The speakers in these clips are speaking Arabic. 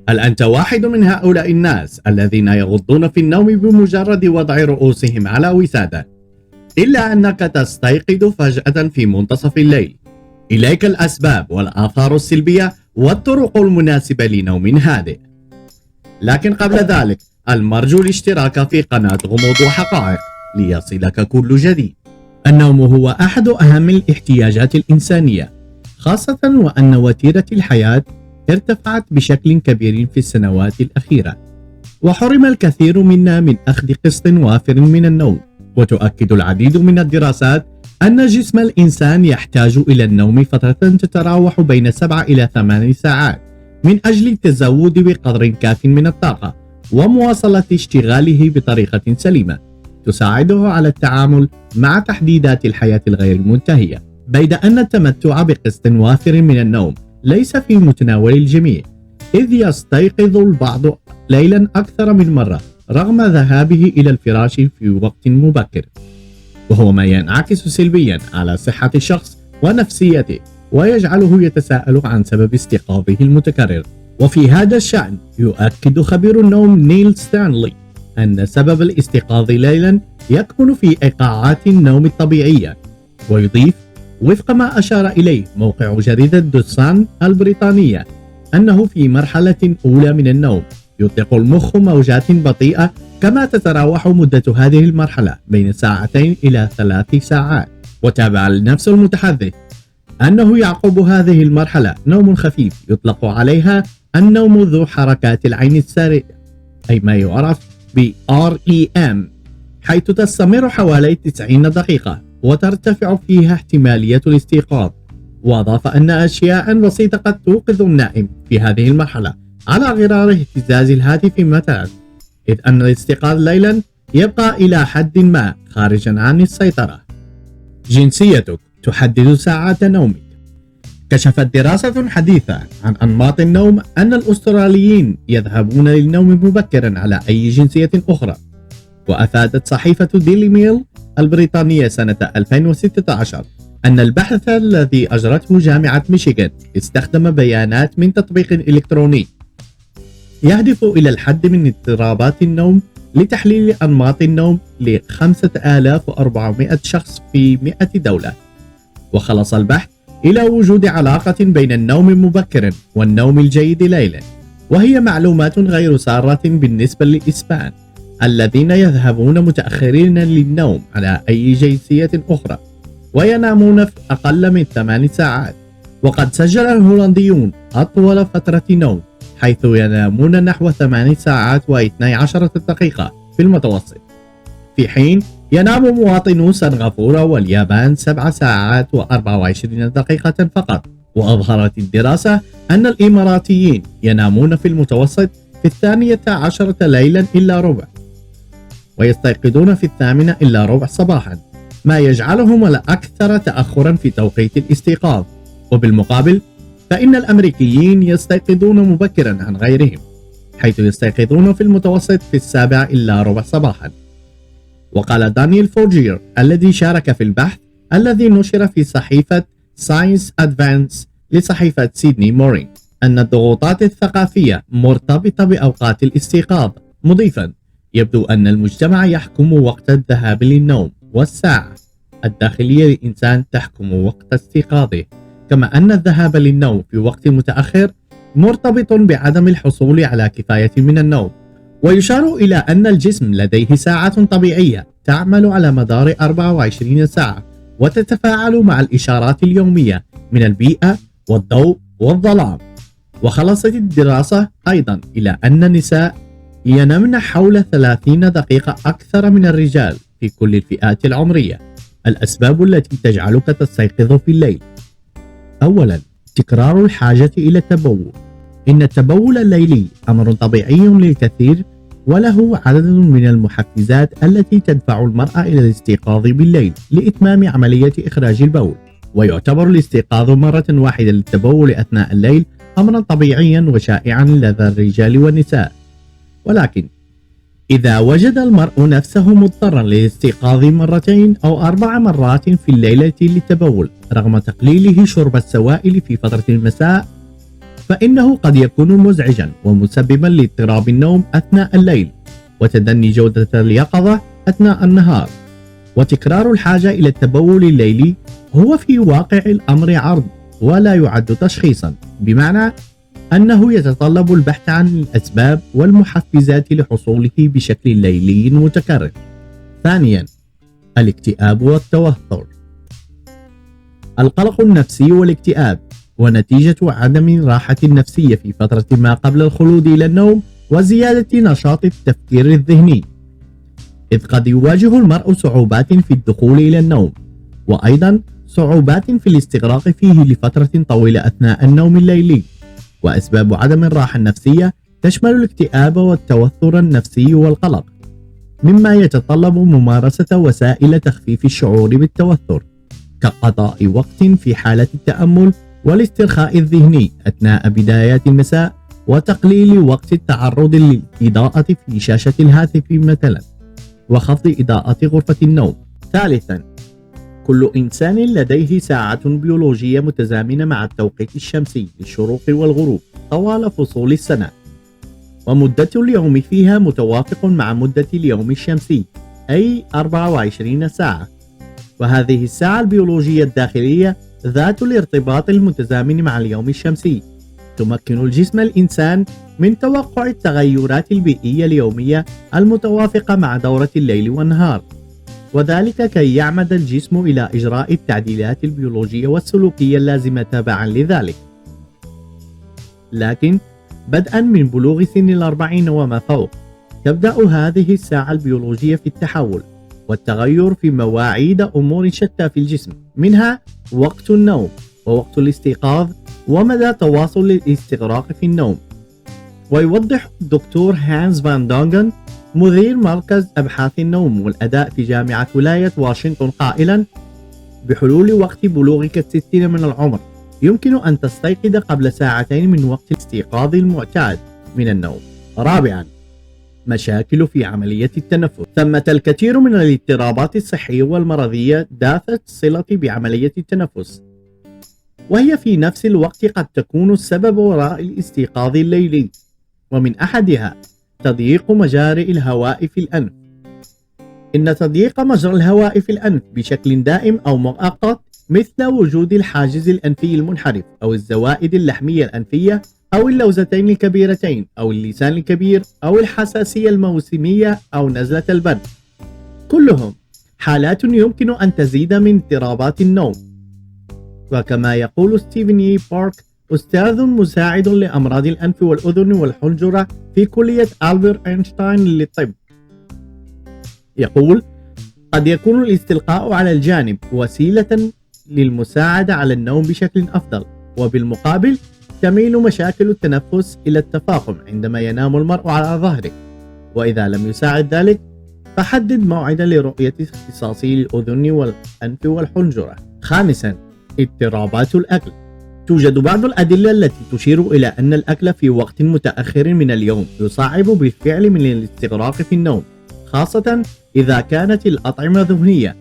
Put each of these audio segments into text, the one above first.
هل أنت واحد من هؤلاء الناس الذين يغضون في النوم بمجرد وضع رؤوسهم على وسادة، إلا أنك تستيقظ فجأة في منتصف الليل؟ إليك الأسباب والآثار السلبية والطرق المناسبة لنوم هادئ. لكن قبل ذلك المرجو الاشتراك في قناة غموض وحقائق ليصلك كل جديد. النوم هو أحد أهم الاحتياجات الإنسانية، خاصة وأن وتيرة الحياة ارتفعت بشكل كبير في السنوات الأخيرة، وحرم الكثير منا من أخذ قسط وافر من النوم. وتؤكد العديد من الدراسات أن جسم الإنسان يحتاج إلى النوم فترة تتراوح بين 7 إلى 8 ساعات من أجل التزود بقدر كاف من الطاقة ومواصلة اشتغاله بطريقة سليمة تساعده على التعامل مع تحديدات الحياة الغير المنتهية. بيد أن التمتع بقسط وافر من النوم ليس في متناول الجميع، إذ يستيقظ البعض ليلا أكثر من مرة رغم ذهابه إلى الفراش في وقت مبكر، وهو ما ينعكس سلبيا على صحة الشخص ونفسيته ويجعله يتساءل عن سبب استيقاظه المتكرر. وفي هذا الشأن يؤكد خبير النوم نيل ستانلي أن سبب الاستيقاظ ليلا يكمن في إيقاعات النوم الطبيعية، ويضيف وفق ما أشار إليه موقع جريدة دوسان البريطانية أنه في مرحلة أولى من النوم يطلق المخ موجات بطيئة، كما تتراوح مدة هذه المرحلة بين 2 إلى 3 ساعات. وتابع نفس المتحدث أنه يعقب هذه المرحلة نوم خفيف يطلق عليها النوم ذو حركات العين السريعة، أي ما يعرف ب REM، حيث تستمر حوالي 90 دقيقة وترتفع فيها احتمالية الاستيقاظ. وأضاف أن أشياء بسيطة قد توقظ النائم في هذه المرحلة، على غرار اهتزاز الهاتف مثلا، إذ أن الاستيقاظ ليلا يبقى إلى حد ما خارجا عن السيطرة. جنسيتك تحدد ساعات نومك. كشفت دراسة حديثة عن أنماط النوم أن الأستراليين يذهبون للنوم مبكرا على أي جنسية أخرى. وأفادت صحيفة ديلي ميل البريطانية سنة 2016 أن البحث الذي أجرته جامعة ميشيغان استخدم بيانات من تطبيق إلكتروني يهدف إلى الحد من اضطرابات النوم لتحليل أنماط النوم ل 5400 شخص في 100 دولة. وخلص البحث إلى وجود علاقة بين النوم مبكرا والنوم الجيد ليلا، وهي معلومات غير سارة بالنسبة للإسبان الذين يذهبون متأخرين للنوم على أي جنسية أخرى وينامون في أقل من 8 ساعات. وقد سجل الهولنديون أطول فترة نوم، حيث ينامون نحو 8 ساعات و12 دقيقة في المتوسط، في حين ينام مواطنو سنغافورة واليابان 7 ساعات و24 دقيقة فقط. وأظهرت الدراسة أن الإماراتيين ينامون في المتوسط في 12 ليلا إلا ربع، ويستيقظون في 8 إلا ربع صباحا، ما يجعلهم الأكثر تأخرا في توقيت الاستيقاظ. وبالمقابل فإن الأمريكيين يستيقظون مبكرا عن غيرهم، حيث يستيقظون في المتوسط في 7 إلا ربع صباحا. وقال دانيال فورجير الذي شارك في البحث الذي نشر في صحيفة ساينس أدفانس لصحيفة سيدني مورين أن الضغوطات الثقافية مرتبطة بأوقات الاستيقاظ، مضيفا يبدو أن المجتمع يحكم وقت الذهاب للنوم، والساعة الداخلية للإنسان تحكم وقت استيقاظه، كما أن الذهاب للنوم في وقت متأخر مرتبط بعدم الحصول على كفاية من النوم. ويشار إلى أن الجسم لديه ساعة طبيعية تعمل على مدار 24 ساعة وتتفاعل مع الإشارات اليومية من البيئة والضوء والظلام. وخلصت الدراسة أيضا إلى أن النساء ينامن حول 30 دقيقة أكثر من الرجال في كل الفئات العمرية. الأسباب التي تجعلك تستيقظ في الليل: أولا، تكرار الحاجة إلى التبول. إن التبول الليلي أمر طبيعي للكثير، وله عدد من المحفزات التي تدفع المرأة إلى الاستيقاظ بالليل لإتمام عملية إخراج البول. ويعتبر الاستيقاظ مرة واحدة للتبول أثناء الليل أمرا طبيعيا وشائعا لدى الرجال والنساء. ولكن إذا وجد المرء نفسه مضطرا للاستيقاظ 2 أو 4 مرات في الليلة للتبول رغم تقليله شرب السوائل في فترة المساء، فإنه قد يكون مزعجا ومسببا لاضطراب النوم أثناء الليل وتدني جودة اليقظة أثناء النهار. وتكرار الحاجة إلى التبول الليلي هو في واقع الأمر عرض ولا يعد تشخيصا، بمعنى أنه يتطلب البحث عن الأسباب والمحفزات لحصوله بشكل ليلي متكرر. ثانيا، الاكتئاب والتوتر. القلق النفسي والاكتئاب ونتيجة عدم راحة نفسية في فترة ما قبل الخلود إلى النوم وزيادة نشاط التفكير الذهني، إذ قد يواجه المرء صعوبات في الدخول إلى النوم، وأيضا صعوبات في الاستغراق فيه لفترة طويلة أثناء النوم الليلي. وأسباب عدم الراحة النفسية تشمل الاكتئاب والتوتر النفسي والقلق، مما يتطلب ممارسة وسائل تخفيف الشعور بالتوتر كقضاء وقت في حالة التأمل والاسترخاء الذهني أثناء بدايات المساء، وتقليل وقت التعرض للإضاءة في شاشة الهاتف مثلا، وخفض إضاءة غرفة النوم. ثالثا، كل إنسان لديه ساعة بيولوجية متزامنة مع التوقيت الشمسي للشروق والغروب طوال فصول السنة، ومدة اليوم فيها متوافق مع مدة اليوم الشمسي أي 24 ساعة. وهذه الساعة البيولوجية الداخلية ذات الارتباط المتزامن مع اليوم الشمسي تمكن الجسم الإنسان من توقع التغيرات البيئية اليومية المتوافقة مع دورة الليل والنهار، وذلك كي يعمد الجسم إلى إجراء التعديلات البيولوجية والسلوكية اللازمة تبعا لذلك. لكن بدءا من بلوغ سن 40 وما فوق تبدأ هذه الساعة البيولوجية في التحول والتغير في مواعيد أمور شتى في الجسم، منها وقت النوم ووقت الاستيقاظ ومدى تواصل الاستغراق في النوم. ويوضح الدكتور هانز فان دونغن مدير مركز أبحاث النوم والأداء في جامعة ولاية واشنطن قائلا: بحلول وقت بلوغك 60 من العمر يمكن أن تستيقظ قبل ساعتين من وقت الاستيقاظ المعتاد من النوم. رابعا، مشاكل في عملية التنفس. ثمة الكثير من الاضطرابات الصحية والمرضية ذات الصلة بعملية التنفس، وهي في نفس الوقت قد تكون السبب وراء الاستيقاظ الليلي، ومن أحدها تضييق مجاري الهواء في الأنف. إن تضييق مجرى الهواء في الأنف بشكل دائم أو مؤقت، مثل وجود الحاجز الأنفي المنحرف أو الزوائد اللحمية الأنفية أو اللوزتين الكبيرتين أو اللسان الكبير أو الحساسية الموسمية أو نزلة البرد، كلهم حالات يمكن أن تزيد من اضطرابات النوم. وكما يقول ستيفن يي بارك، أستاذ مساعد لأمراض الأنف والأذن والحنجرة في كلية ألبرت أينشتاين للطب، يقول: قد يكون الاستلقاء على الجانب وسيلة للمساعدة على النوم بشكل أفضل، وبالمقابل تميل مشاكل التنفس إلى التفاقم عندما ينام المرء على ظهره. وإذا لم يساعد ذلك فحدد موعدا لرؤية اختصاصي للأذن والأنف والحنجرة. خامسا، اضطرابات الأكل. توجد بعض الأدلة التي تشير إلى أن الأكل في وقت متأخر من اليوم يصعب بالفعل من الاستغراق في النوم، خاصة إذا كانت الأطعمة دهنية.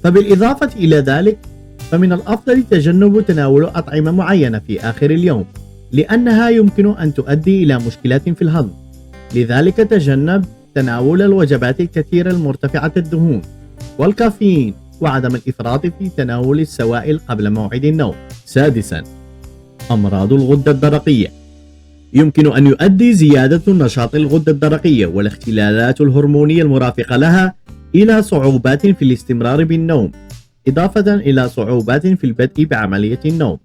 فبالإضافة إلى ذلك فمن الأفضل تجنب تناول أطعمة معينة في آخر اليوم، لأنها يمكن أن تؤدي إلى مشكلات في الهضم. لذلك تجنب تناول الوجبات الكثيرة المرتفعة الدهون والكافيين، وعدم الإفراط في تناول السوائل قبل موعد النوم. سادسا، أمراض الغدة الدرقية. يمكن أن يؤدي زيادة نشاط الغدة الدرقية والاختلالات الهرمونية المرافقة لها إلى صعوبات في الاستمرار بالنوم، إضافة إلى صعوبات في البدء بعملية النوم.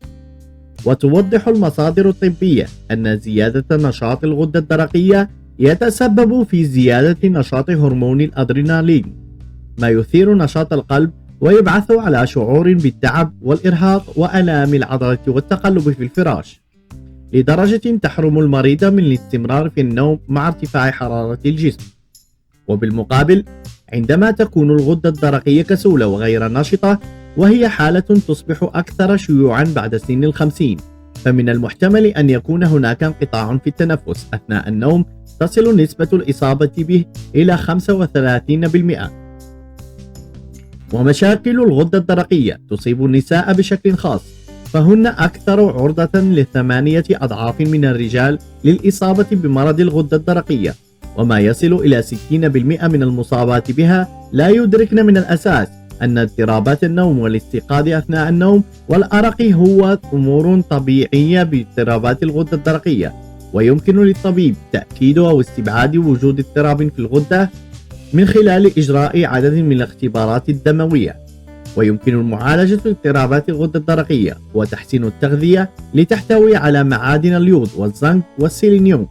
وتوضح المصادر الطبية أن زيادة نشاط الغدة الدرقية يتسبب في زيادة نشاط هرمون الأدرينالين، ما يثير نشاط القلب ويبعث على شعور بالتعب والإرهاق وآلام العضلة والتقلب في الفراش، لدرجة تحرم المريض من الاستمرار في النوم مع ارتفاع حرارة الجسم. وبالمقابل، عندما تكون الغدة الدرقية كسولة وغير نشطة، وهي حالة تصبح أكثر شيوعا بعد سن 50، فمن المحتمل أن يكون هناك انقطاع في التنفس أثناء النوم تصل نسبة الإصابة به إلى 35%. ومشاكل الغدة الدرقية تصيب النساء بشكل خاص، فهن أكثر عرضة ل8 أضعاف من الرجال للإصابة بمرض الغدة الدرقية، وما يصل إلى 60% من المصابات بها لا يدركن من الأساس أن اضطرابات النوم والاستيقاظ أثناء النوم والأرق هو أمور طبيعية باضطرابات الغدة الدرقية، ويمكن للطبيب تأكيد أو استبعاد وجود اضطراب في الغدة من خلال إجراء عدد من الاختبارات الدموية. ويمكن معالجة اضطرابات الغدة الدرقية وتحسين التغذية لتحتوي على معادن اليود والزنك والسيلينيوم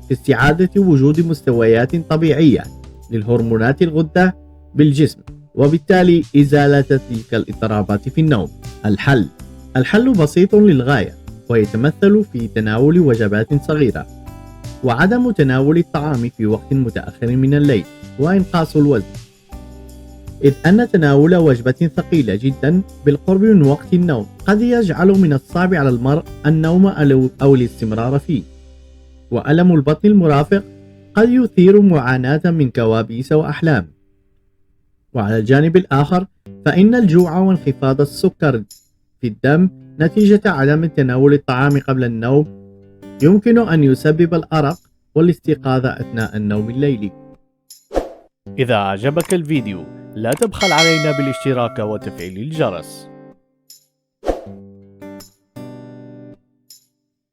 في استعادة وجود مستويات طبيعية للهرمونات الغدة بالجسم، وبالتالي إزالة تلك الاضطرابات في النوم. الحل بسيط للغاية، ويتمثل في تناول وجبات صغيرة وعدم تناول الطعام في وقت متأخر من الليل وإنقاص الوزن، إذ أن تناول وجبة ثقيلة جدا بالقرب من وقت النوم قد يجعل من الصعب على المرء النوم أو الاستمرار فيه، وألم البطن المرافق قد يثير معاناة من كوابيس وأحلام. وعلى الجانب الآخر فإن الجوع وانخفاض السكر في الدم نتيجة عدم تناول الطعام قبل النوم يمكن أن يسبب الأرق والاستيقاظ أثناء النوم الليلي. إذا أعجبك الفيديو لا تبخل علينا بالاشتراك وتفعيل الجرس.